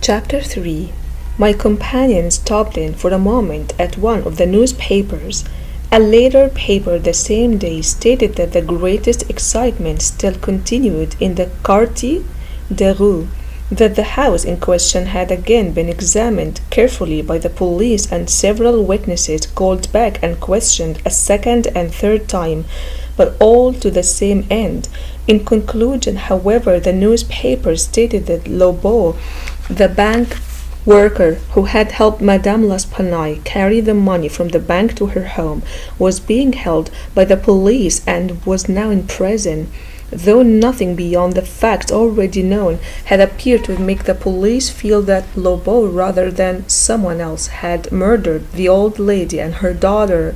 Chapter 3. My companion stopped in for a moment at one of the newspapers. A later paper the same day stated that the greatest excitement still continued in the Quartier des Rues, that the house in question had again been examined carefully by the police and several witnesses called back and questioned a second and third time, but all to the same end. In conclusion, however, the newspaper stated that Lobo, the bank worker who had helped Madame L'Espanaye carry the money from the bank to her home, was being held by the police and was now in prison, though nothing beyond the facts already known had appeared to make the police feel that Lobo rather than someone else had murdered the old lady and her daughter.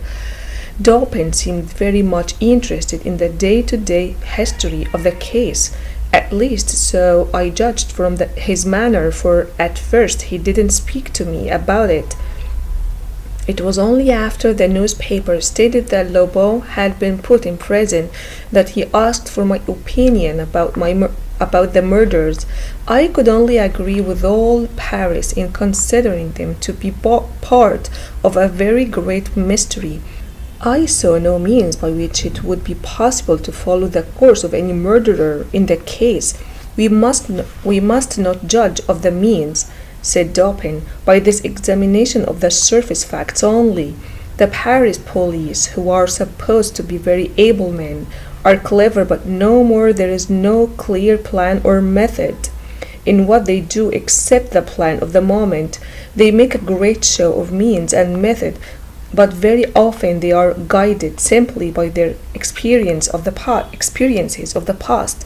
Dupin seemed very much interested in the day-to-day history of the case. At least so I judged from his manner, for at first he didn't speak to me about it. It was only after the newspaper stated that Lobo had been put in prison that he asked for my opinion about the murders. I could only agree with all Paris in considering them to be part of a very great mystery. I saw no means by which it would be possible to follow the course of any murderer in the case. We must not judge of the means, said Dupin, by this examination of the surface facts only. The Paris police, who are supposed to be very able men, are clever, but no more. There is no clear plan or method in what they do except the plan of the moment. They make a great show of means and method, but very often they are guided simply by their experiences of the past.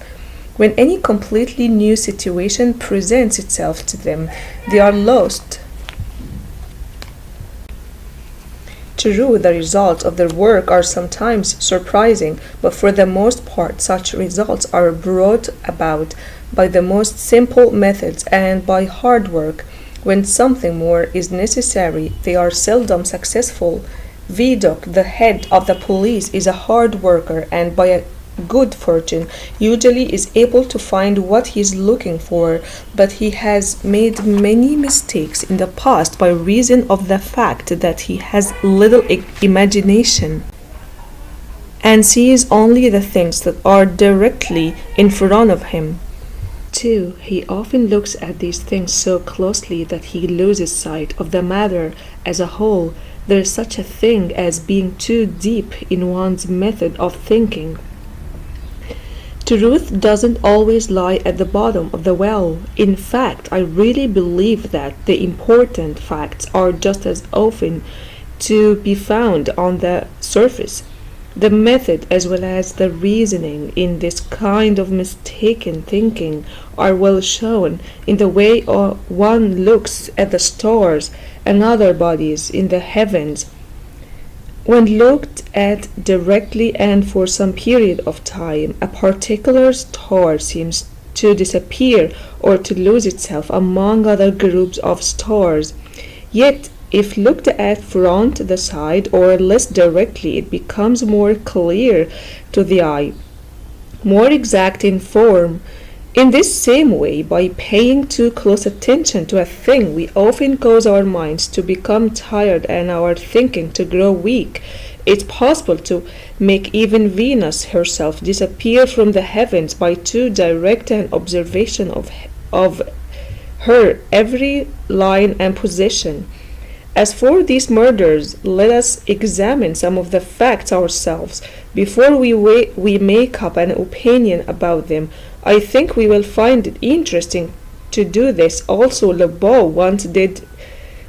When any completely new situation presents itself to them, they are lost. True, the results of their work are sometimes surprising, but for the most part such results are brought about by the most simple methods and by hard work. When something more is necessary, they are seldom successful. Vidocq, the head of the police, is a hard worker, and by a good fortune usually is able to find what he is looking for, but he has made many mistakes in the past by reason of the fact that he has little imagination and sees only the things that are directly in front of him. Too, he often looks at these things so closely that he loses sight of the matter as a whole. There is such a thing as being too deep in one's method of thinking. Truth doesn't always lie at the bottom of the well. In fact, I really believe that the important facts are just as often to be found on the surface. The method as well as the reasoning in this kind of mistaken thinking are well shown in the way one looks at the stars and other bodies in the heavens. When looked at directly and for some period of time, a particular star seems to disappear or to lose itself among other groups of stars. Yet if looked at from the side or less directly, it becomes more clear to the eye, more exact in form. In this same way, by paying too close attention to a thing, we often cause our minds to become tired and our thinking to grow weak. It's possible to make even Venus herself disappear from the heavens by too direct an observation of her every line and position. As for these murders, let us examine some of the facts ourselves before we make up an opinion about them. I think we will find it interesting to do this. Also, Lobo once did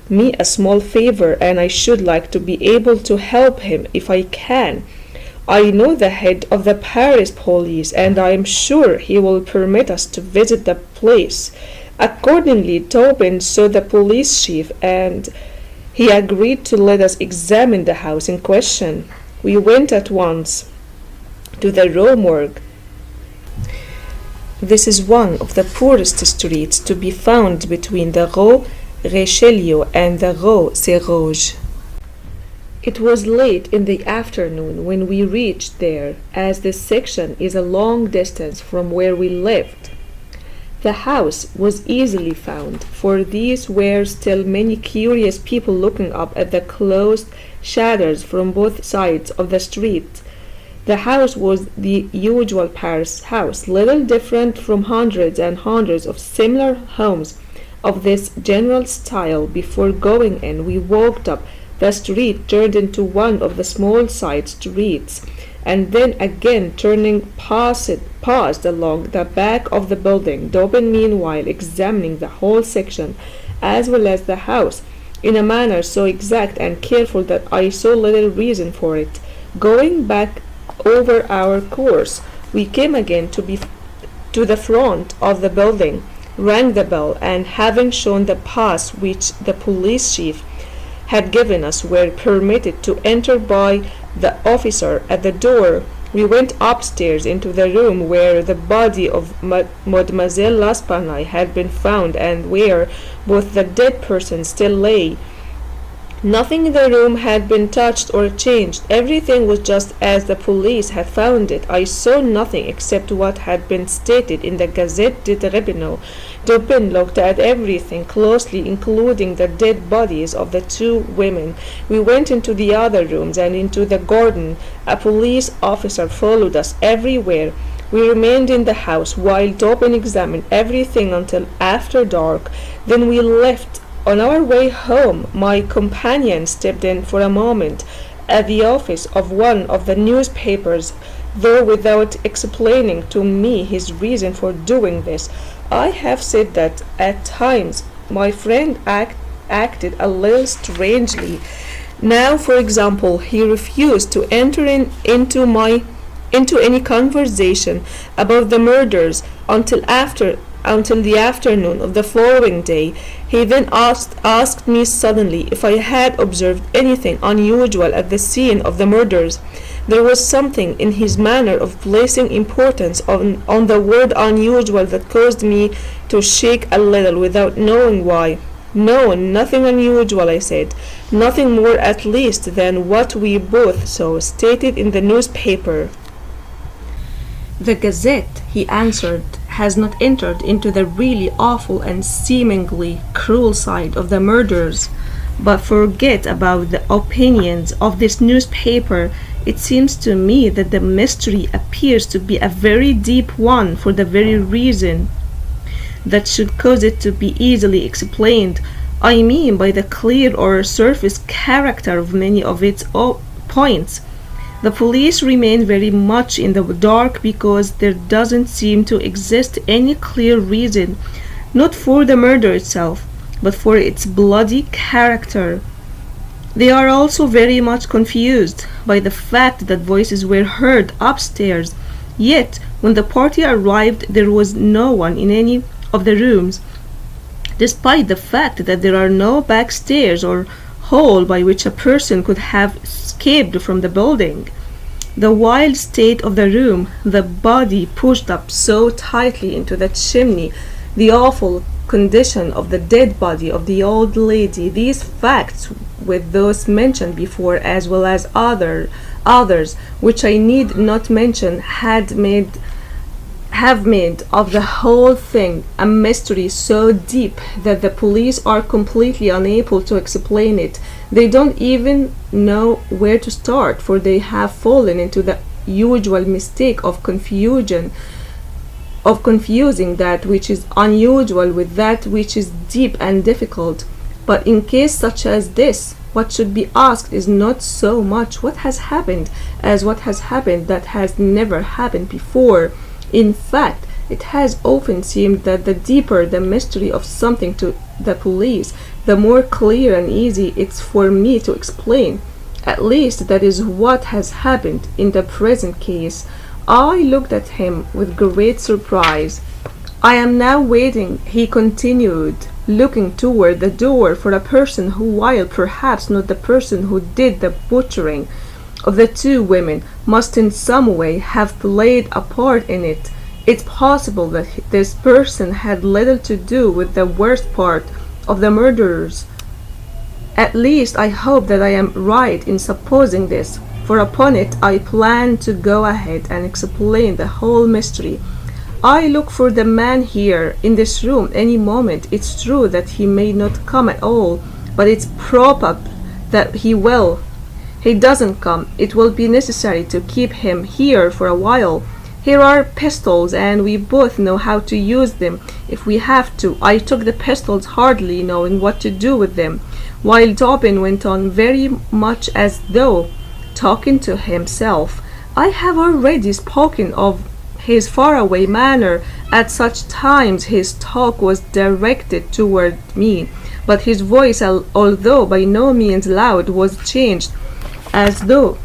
me a small favor, and I should like to be able to help him if I can. I know the head of the Paris police, and I am sure he will permit us to visit the place. Accordingly, Dupin saw the police chief, and he agreed to let us examine the house in question. We went at once to the Rue Morgue. This is one of the poorest streets to be found between the Rue Richelieu and the Rue Saint-Rouge. It was late in the afternoon when we reached there, as this section is a long distance from where we lived. The house was easily found, for these were still many curious people looking up at the closed shutters from both sides of the street. The house was the usual Paris house, little different from hundreds and hundreds of similar homes of this general style. Before going in, we walked up the street, turned into one of the small side streets, and then again turning paused along the back of the building, Dobbin meanwhile examining the whole section as well as the house in a manner so exact and careful that I saw little reason for it. Going back over our course, we came again to the front of the building, rang the bell, and having shown the pass which the police chief had given us, were permitted to enter by the officer at the door. We went upstairs into the room where the body of Mademoiselle L'Espanaye had been found, and where both the dead persons still lay. Nothing in the room had been touched or changed. Everything was just as the police had found it. I saw nothing except what had been stated in the Gazette de Tribunal. Dupin looked at everything closely, including the dead bodies of the two women. We went into the other rooms and into the garden. A police officer followed us everywhere. We remained in the house while Dupin examined everything until after dark. Then we left. On our way home, my companion stepped in for a moment at the office of one of the newspapers, though without explaining to me his reason for doing this. I have said that at times my friend acted a little strangely. Now, for example, he refused to enter into any conversation about the murders until the afternoon of the following day. He then asked me suddenly if I had observed anything unusual at the scene of the murders. There was something in his manner of placing importance on the word unusual that caused me to shake a little without knowing why. No, nothing unusual, I said. Nothing more at least than what we both saw stated in the newspaper. The Gazette, he answered, has not entered into the really awful and seemingly cruel side of the murders. But forget about the opinions of this newspaper. It seems to me that the mystery appears to be a very deep one, for the very reason that should cause it to be easily explained. I mean by the clear or surface character of many of its points. The police remain very much in the dark because there doesn't seem to exist any clear reason, not for the murder itself, but for its bloody character. They are also very much confused by the fact that voices were heard upstairs, yet when the party arrived there was no one in any of the rooms, despite the fact that there are no back stairs or hall by which a person could have escaped from the building. The wild state of the room, the body pushed up so tightly into the chimney, the awful condition of the dead body of the old lady, these facts, with those mentioned before as well as others which I need not mention, have made of the whole thing a mystery so deep that the police are completely unable to explain it. They don't even know where to start, for they have fallen into the usual mistake of confusing that which is unusual with that which is deep and difficult. But in case such as this, what should be asked is not so much what has happened as what has happened that has never happened before. In fact, it has often seemed that the deeper the mystery of something to the police, the more clear and easy it's for me to explain. At least that is what has happened in the present case. I looked at him with great surprise. I am now waiting, he continued, looking toward the door, for a person who, while perhaps not the person who did the butchering of the two women, must in some way have played a part in it. It's possible that this person had little to do with the worst part of the murderers. At least I hope that I am right in supposing this, for upon it I plan to go ahead and explain the whole mystery. I look for the man here in this room any moment. It's true that he may not come at all, but it's probable that he will. He doesn't come. It will be necessary to keep him here for a while. Here are pistols, and we both know how to use them if we have to. I took the pistols hardly knowing what to do with them, while Dobbin went on very much as though talking to himself. I have already spoken of his faraway manner. At such times his talk was directed toward me, but his voice, although by no means loud, was changed, as though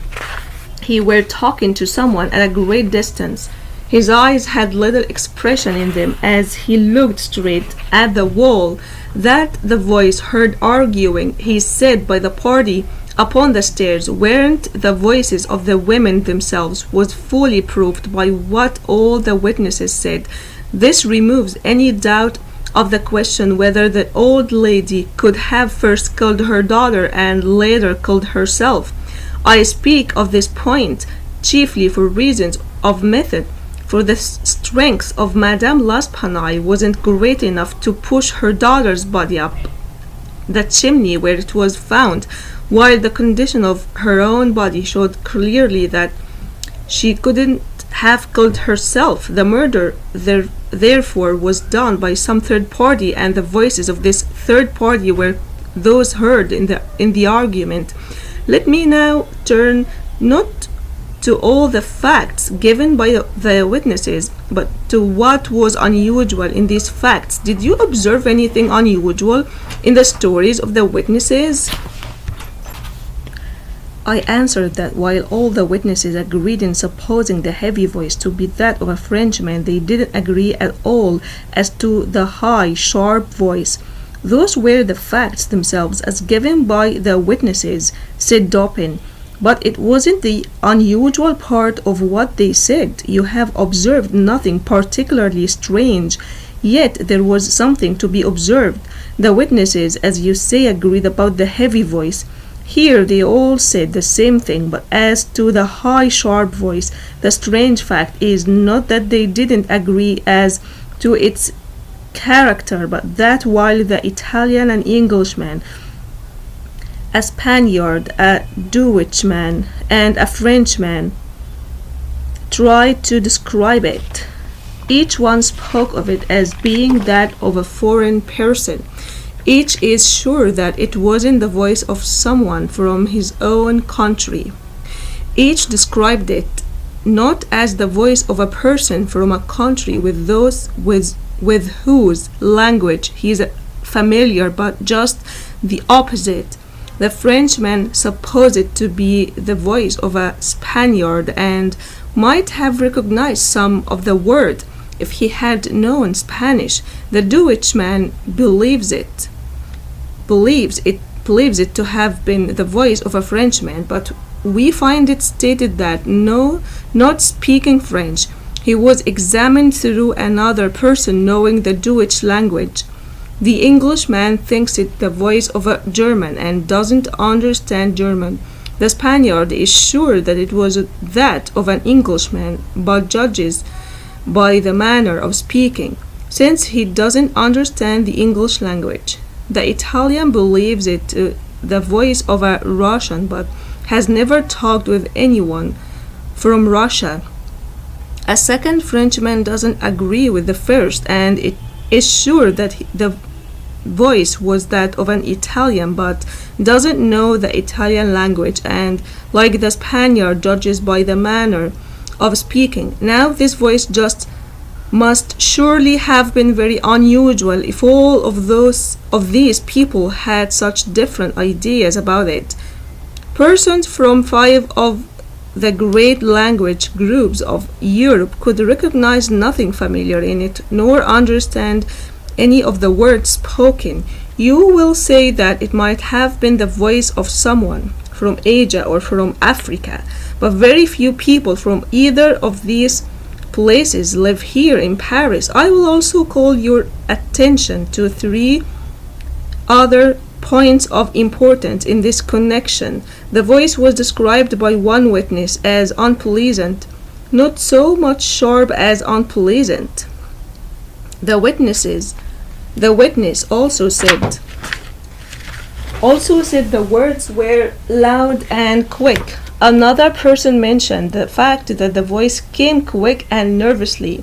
he were talking to someone at a great distance. His eyes had little expression in them as he looked straight at the wall. That the voice heard arguing, he said, by the party upon the stairs weren't the voices of the women themselves was fully proved by what all the witnesses said. This removes any doubt of the question whether the old lady could have first killed her daughter and later killed herself. I speak of this point chiefly for reasons of method, for the strength of Madame L'Espanaye wasn't great enough to push her daughter's body up the chimney where it was found, while the condition of her own body showed clearly that she couldn't have killed herself. The murder therefore was done by some third party, and the voices of this third party were those heard in the argument. Let me now turn not to all the facts given by the witnesses, but to what was unusual in these facts. Did you observe anything unusual in the stories of the witnesses? I answered that while all the witnesses agreed in supposing the heavy voice to be that of a Frenchman, they didn't agree at all as to the high, sharp voice. Those were the facts themselves as given by the witnesses, said Dobbin. But it wasn't the unusual part of what they said. You have observed nothing particularly strange, yet there was something to be observed. The witnesses, as you say, agreed about the heavy voice. Here they all said the same thing, but as to the high, sharp voice, the strange fact is not that they didn't agree as to its character, but that while the Italian and Englishman, a Spaniard, a Dutchman, and a Frenchman tried to describe it, each one spoke of it as being that of a foreign person. Each is sure that it wasn't the voice of someone from his own country. Each described it not as the voice of a person from a country with whose language he is familiar, but just the opposite. The Frenchman supposed it to be the voice of a Spaniard and might have recognized some of the word if he had known Spanish. The Dutchman believes it to have been the voice of a Frenchman, but we find it stated that not speaking French, he was examined through another person knowing the Dutch language. The Englishman thinks it the voice of a German and doesn't understand German. The Spaniard is sure that it was that of an Englishman, but judges by the manner of speaking, since he doesn't understand the English language. The Italian believes it the voice of a Russian, but has never talked with anyone from Russia. A second Frenchman doesn't agree with the first, and it is sure that the voice was that of an Italian, but doesn't know the Italian language, and like the Spaniard judges by the manner of speaking. Now this voice just must surely have been very unusual if all of these people had such different ideas about it. Persons from 5 of the great language groups of Europe could recognize nothing familiar in it, nor understand any of the words spoken. You will say that it might have been the voice of someone from Asia or from Africa, but very few people from either of these places live here in Paris. I will also call your attention to 3 other points of importance in this connection. The voice was described by one witness as unpleasant not so much sharp as unpleasant. The witness also said the words were loud and quick. Another person mentioned the fact that the voice came quick and nervously.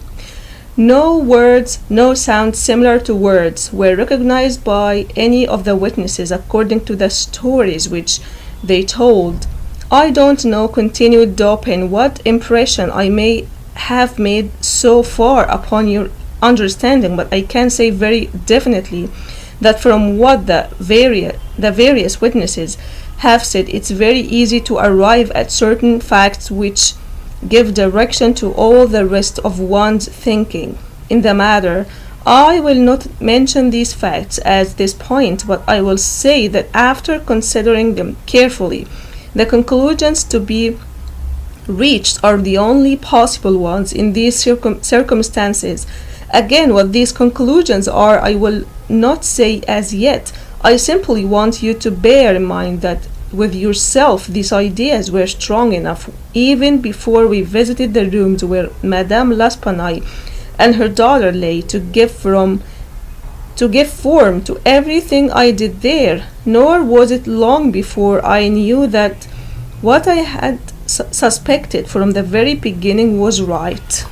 No words, no sound similar to words were recognized by any of the witnesses according to the stories which they told. I don't know, continued Dopin, what impression I may have made so far upon your understanding, but I can say very definitely that from what the various witnesses have said, it's very easy to arrive at certain facts which give direction to all the rest of one's thinking in the matter. I will not mention these facts at this point, but I will say that after considering them carefully, the conclusions to be reached are the only possible ones in these circumstances. Again, what these conclusions are, I will not say as yet. I simply want you to bear in mind that with yourself these ideas were strong enough even before we visited the rooms where Madame L'Espanaye and her daughter lay to give form to everything I did there, nor was it long before I knew that what I had suspected from the very beginning was right.